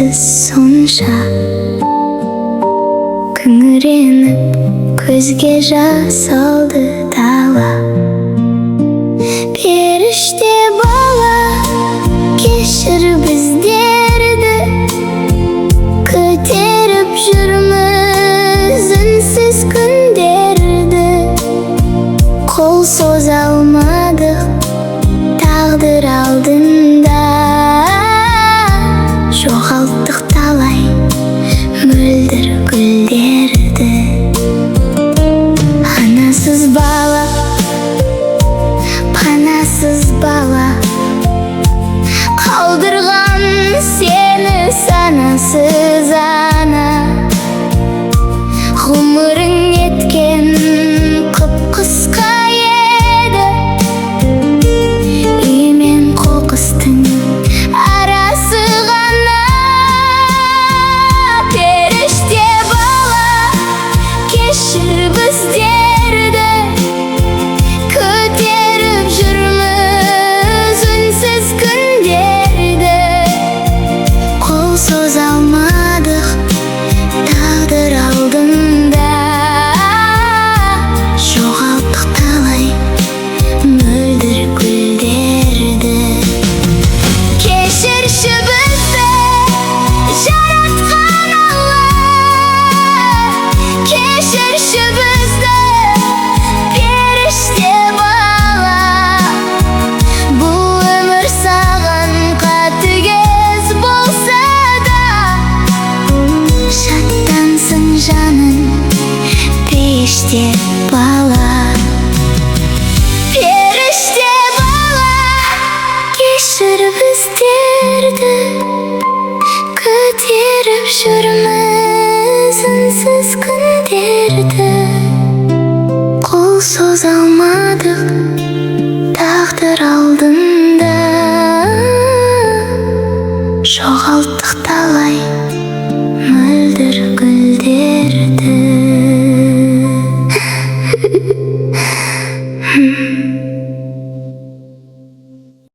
сіз сонша күңіреніп көзге жас алды дала. Періште бала, кешір біздерді, көтеріп жүрміз үнсіз күндерді. Қол соза алмадық тағдыр алдында, жоғалттық талай мөлдір гүлдерді. Анасыз бала, панасыз бала, қалдырған сені санасыз ана. Ғұмырың еткен қып-қысқа еді, үй мен қоқыстың арасы ғана. Періште бала, кешір біздерді, көтеріп жүрміз үнсіз күндерді. Қол соза алмадық тағдыр алдында, жоғалттық талай мөлдір гүлдерді. Кешірші бізді жаратқан Алла, кешірші бізді періште бала. Бұл өмір саған қатыгез болса да, шаттансын жаның періште бала. Періште бала, кешір біздерді, көтеріп жүрміз үнсіз күндерді. Қол соза алмадық тағдыр алдында, жоғалттық талай мөлдір гүлдерді.